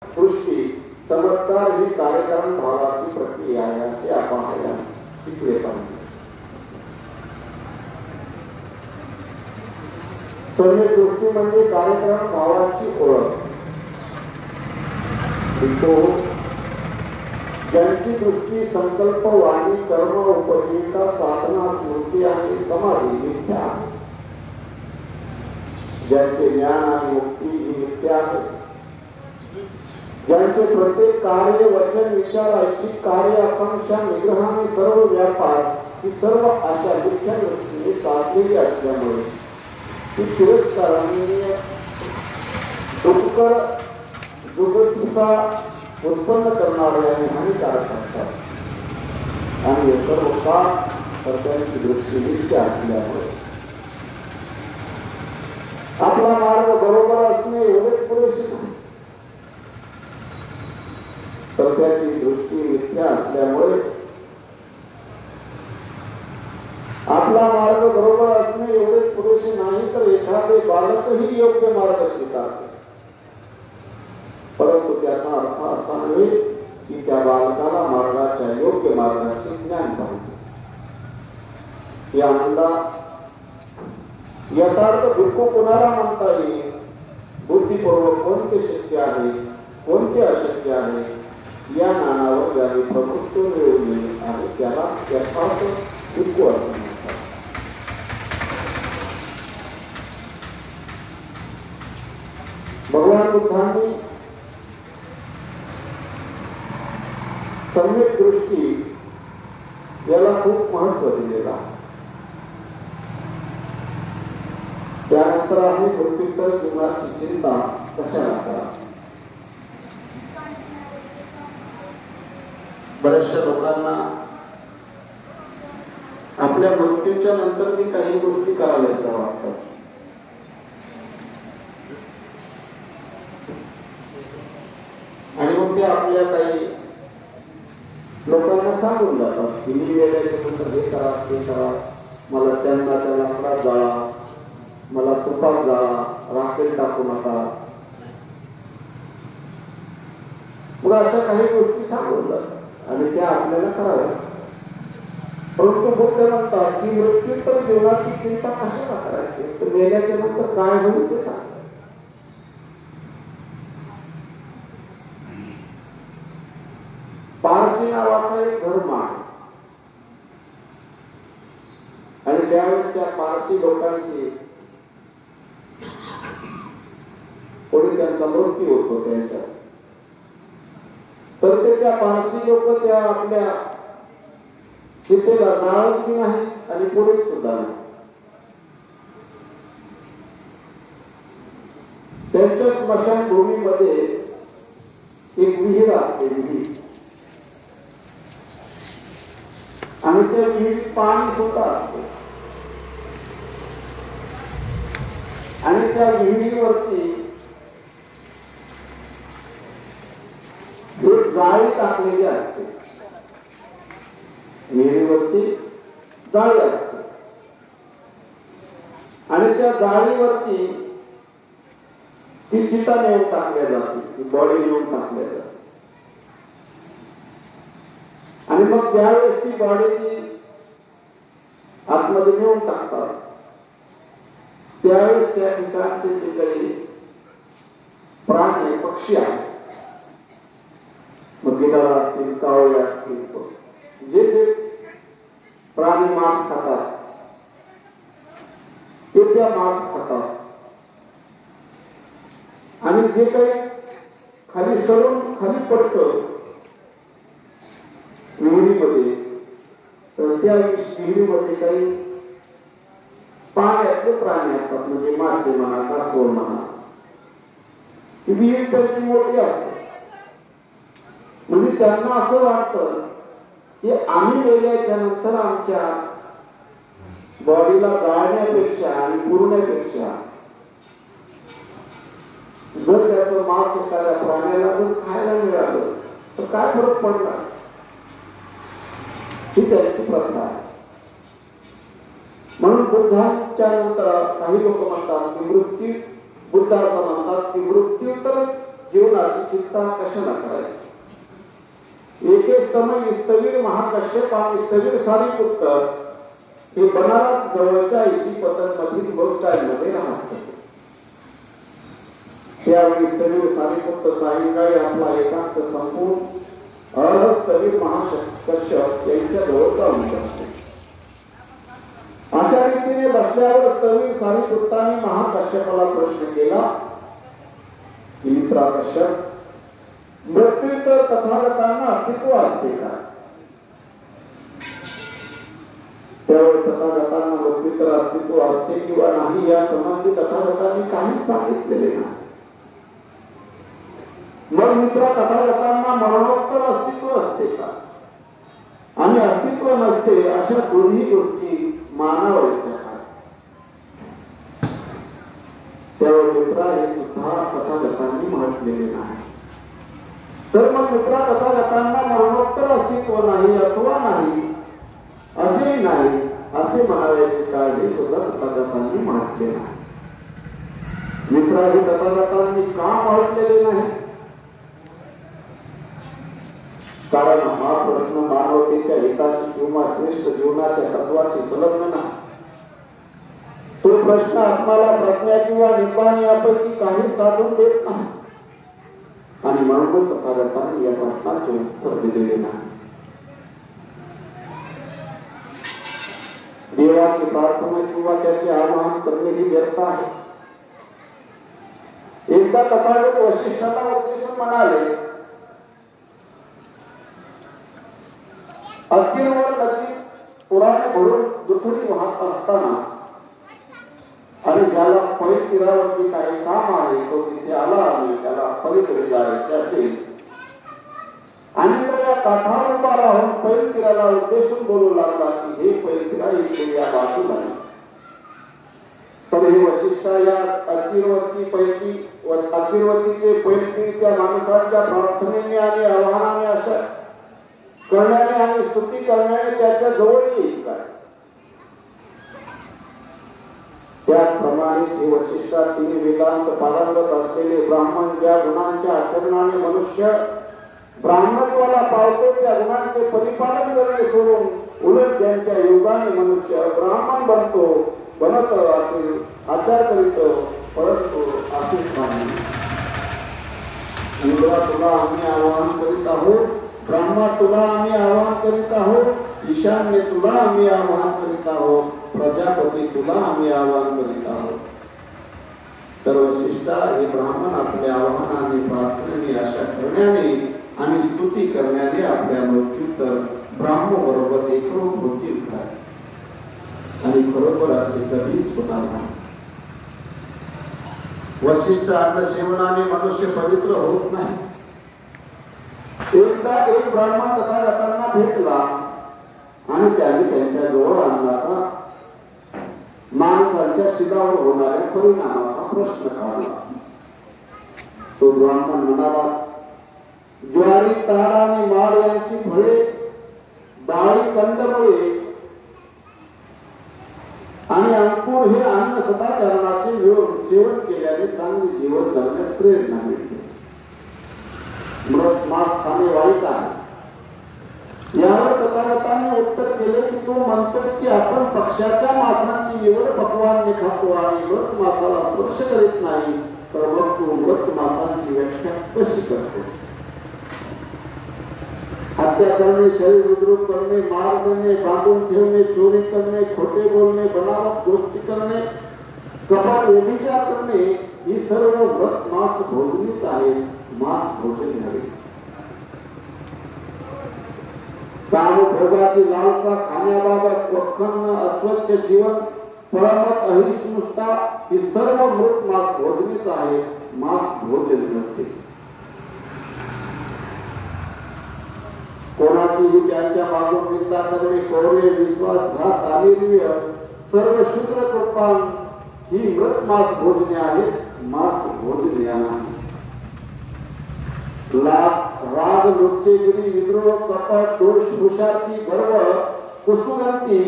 दृष्टी चमत्कार ही कार्यक्रम भावाची प्रक्रिया आहे असे आपण शिकले पाहिजे. सम्यक दृष्टी म्हणजे कार्यक्रम भावाची ओळख. ज्यांची दृष्टी संकल्प वाणी कर्म उपजीविका साधना स्मृती आणि समाधी मिथ्या आहे. ज्यांचे ज्ञान आणि मुक्ती ही मिथ्या आहे. ज्यांचे प्रत्येक कार्य वचन विचार ऐच्छिक कार्य आकांक्षा निग्रह आणि सर्व व्यापार ही सर्व अशा मिथ्या दृष्टीने साधलेली असल्यामुळे ती तिरस्काराने दुःखकर जुगुप्सा उत्पन्न करणारे आणि हानिकारक असतात. आणि हे सर्व का तर त्यांची दृष्टी मिथ्या असल्यामुळे. आपला मार्ग बरोबर असणे एवढेच पुरेसे नाही, तर त्याची दृष्टी मिथ्या असल्यामुळे आपला मार्ग बरोबर असणे एवढेच पुरेसे नाही, तर एखादे बालकही योग्य मार्ग स्वीकारते. परंतु त्याचा अर्थ असा नव्हे की त्या बालकाला मार्गाच्या योग्य मार्गाचे ज्ञान पाहिजे. यानंदा यथार्थ दुःख कोणाला म्हणता येईल? बुद्धिपूर्वक कोणते शक्य आहे कोणते अशक्य आहे या ज्ञानावर ज्याने प्रभुत्व मिळवले आहे त्याला यथार्थ दुःख असं म्हणतात. भगवान बुद्धांनी सम्यक दृष्टी याला खूप महत्व दिलेलं आहे. त्यानंतर आहे मृत्यूत्तर जीवनाची चिंता कशाला करा. बऱ्याचशा लोकांना आपल्या मृत्यूच्या नंतर मी काही गोष्टी कराव्याशा वाटतात. आणि मग ते आपल्या काही लोकांना सांगून जातात की मी वेळेच्या नंतर हे करा ते करा, मला त्यांना लाकडात जाळा, मला तुपात जाळा, राखेल टाकू नका. मग अशा काही गोष्टी सांगून जातात आणि त्या आपल्याला कराव्या. परंतु बुद्ध म्हणतात की मृत्यूत्तर जीवनाची चिंता कशाला करायची, तर मेल्याच्या नंतर काय होईल ते सांग. पारसी नावाचा एक धर्म आहे आणि ज्यावेळेस त्या पारसी लोकांची कोणी त्यांचा मृत्यू होतो त्यांच्या, तर ते त्या पारसी लोक त्या आपल्या चितेला जाळत बी नाही आणि पुढे सुद्धा नाही. त्यांच्या स्मशानभूमीमध्ये एक विहीर असते, विहीर, आणि त्या विहिरीत पाणी सुद्धा असते. आणि त्या विहिरीवरती एक जाळी टाकलेली असते. विहिरीवरती जाळी असते आणि त्या जाळीवरती ती चिता नेऊन टाकल्या जाते, ती बॉडी नेऊन टाकल्या जाते. आणि मग ज्यावेळेस ती बॉडी आतमध्ये नेऊन टाकतात त्यावेळेस त्या ठिकाणचे जे काही प्राणी पक्षी आहेत, मग गिधाड असतील, कावळे असतील, जे जे प्राणी मांस खातात ते त्या मांस खातात. आणि जे काही खाली सरून खाली पडतं विहिरीमध्ये, तर त्या विहिरीमध्ये काही पाण्यातले प्राणी असतात, म्हणजे मासे म्हणा, कासव म्हणा. ही विहीर त्यांची मोठी असते. म्हणजे त्यांना असं वाटतं की आम्ही मेल्याच्या नंतर आमच्या बॉडीला जाळण्यापेक्षा आणि पुरण्यापेक्षा जर त्याचं मांस एखाद्या प्राण्याला जर खायला मिळालं तर काय फरक पडला. ही त्यांची प्रथा आहे. म्हणून बुद्धांच्या नंतर काही लोक म्हणतात की मृत्यू, बुद्ध असं म्हणतात की मृत्यू तर जीवनाची चिंता कशाला करायची? एके समय स्थवीर महाकश्यप आणि स्थवीर सारीपुत्र हे बनारस जवळच्या ईशिपतन मधील गोरखामध्ये राहत होते. त्यावेळी स्थवीर सारीपुत्र सायंकाळी आपला एकांत संपून स्थवीर महाकश्यप यांच्या जवळ जाऊन बसले. अशा रीतीने बसल्यावर स्थवीर सारीपुत्रांनी महाकश्यपाला प्रश्न केला की मित्रा कश्यप, मृत्यूतर तथागतांना अस्तित्व असते का? त्यावेळी तथागतांना मृत्यूतर अस्तित्व असते किंवा नाही या संबंधी तथागतांनी काही सांगितलेले नाही. मग मित्रा, तथागतांना मरणोत्तर अस्तित्व असते का आणि अस्तित्व नसते अशा दोन्ही गोष्टी मानावयाच्या काय? त्यावेळी मित्रा, हे सुद्धा तथागतांनी म्हटलेले नाही. तर मग मित्रा, तथागतांना मरणोत्तर अस्तित्व नाही अथवा नाही असेही नाही असे म्हणावयाचे काय हे सुद्धा तथागतांनी म्हटले नाही. मित्रा, हे तथागतांनी का म्हटलेले नाही? कारण हा प्रश्न मानवतेच्या हिताशी किंवा श्रेष्ठ जीवनाच्या तत्वाशी संलग्न नाही. तो प्रश्न आत्माला प्रज्ञा किंवा निब्बाण यापैकी काही साधून देत नाही आणि म्हणून तथागतांनी या प्रश्नाचे उत्तर दिलेले नाही. देवाची प्रार्थना किंवा त्याचे आवाहन करणे ही व्यर्थ आहे. एकदा तथागत वशिष्ठांना उद्देशून म्हणाले, अचिरवर नदी पुराने भरून दुथडी वाहत असताना आणि ज्याला पैल तीरावरती काही काम आहे तो तिथे आला आणि त्याला पलीकडे जायचे असेल आणि तो या काठावर उभा राहून पैल तीराला उद्देशून बोलू लागला की हे पैल तीरा इथे या बाजूला आहे. तर हे वशिष्ठा या अचिरवतीचे पैल तीर त्या माणसाच्या प्रार्थनेने आणि आवाहनाने अशा करण्याने आणि स्तुती करण्याने त्याच्या जवळ येईल काय? त्याचप्रमाणेच हे वशिष्ठा तिने वेदांत पारंगत असलेले ब्राह्मण ज्या गुणांच्या आचरणाने मनुष्य ब्राह्मणत्वाला पावतो त्या गुणांचे परिपालन करणे सोडून उलट ज्यांच्या योगाने मनुष्य ब्राह्मण बनत असेल आचार करीत परंतु असेच नाही. इंद्रा, तुला आम्ही आवाहन करीत आहोत. ब्रह्मा, तुला आम्ही आवाहन करीत आहोत. ईशान्य, तुला आम्ही आवाहन करीत आहोत. प्रजापती, तुला आम्ही आवाहन करीत आहोत. तर वशिष्ठा, हे ब्राह्मण आपल्या आवाहनाने प्रार्थनेने आशा करण्याने आणि स्तुती करण्याने आपल्या मृत्यूतर ब्राह्म बरोबर एकरूप होतील काय? आणि बरोबर असे कधीच होणार नाही. वशिष्ठ अन्न सेवनाने मनुष्य पवित्र होत नाही. एकदा एक ब्राह्मण तथागतांना भेटला आणि त्याने त्यांच्या जवळ अन्नाचा माणसांच्या शिरावर होणाऱ्या परिणामाचा प्रश्न काढला. तो ब्राह्मण म्हणाला, ज्वारी, ताड आणि माड यांची फळे, डाळी, कंदमुळे आणि अंकुर हे अन्न सदाचरणाचे मिळून सेवन केल्याने चांगले जीवन जगण्यास प्रेरणा मिळते. मृत मांस खाणे वाईट आहे. यावर तथागतांनी उत्तर केले की तू म्हणतोस की आपण पक्ष्याच्या मांसाची निवड पक्वाने खातो आणि मृत मांसाला स्पर्श करीत नाही, तर मग तू मृत मांसाची व्याख्या कशी करतो? हत्या करणे, शरीर उद्रूप करणे, मार देणे, बांधून ठेवणे, चोरी करणे, खोटे बोलणे, बनावट गोष्टी करणे, कपट व्यभिचार करणे ही सर्व मृत मांस भोजनीच आहे. मांस भोजन नव्हे. कामभोगाची लालसा, खाण्याबाबत वखन्न, अस्वच्छ जीवन, परमत अहिष्णुता ही सर्व मृत मांस भोजनीच आहे. मांस भोजन नव्हे. कोणाचीही त्यांच्या मागून निंदा करणे, कोरे, विश्वासघात, अनिर्व्य, सर्व शूद्र कृपान ही मृत मांस भोजने आहेत. मांस भोजने नाही. राग, लुच्चेगिरी, विद्रोह, कपट, दोष, हुशारकी, गर्व, कुसुगंती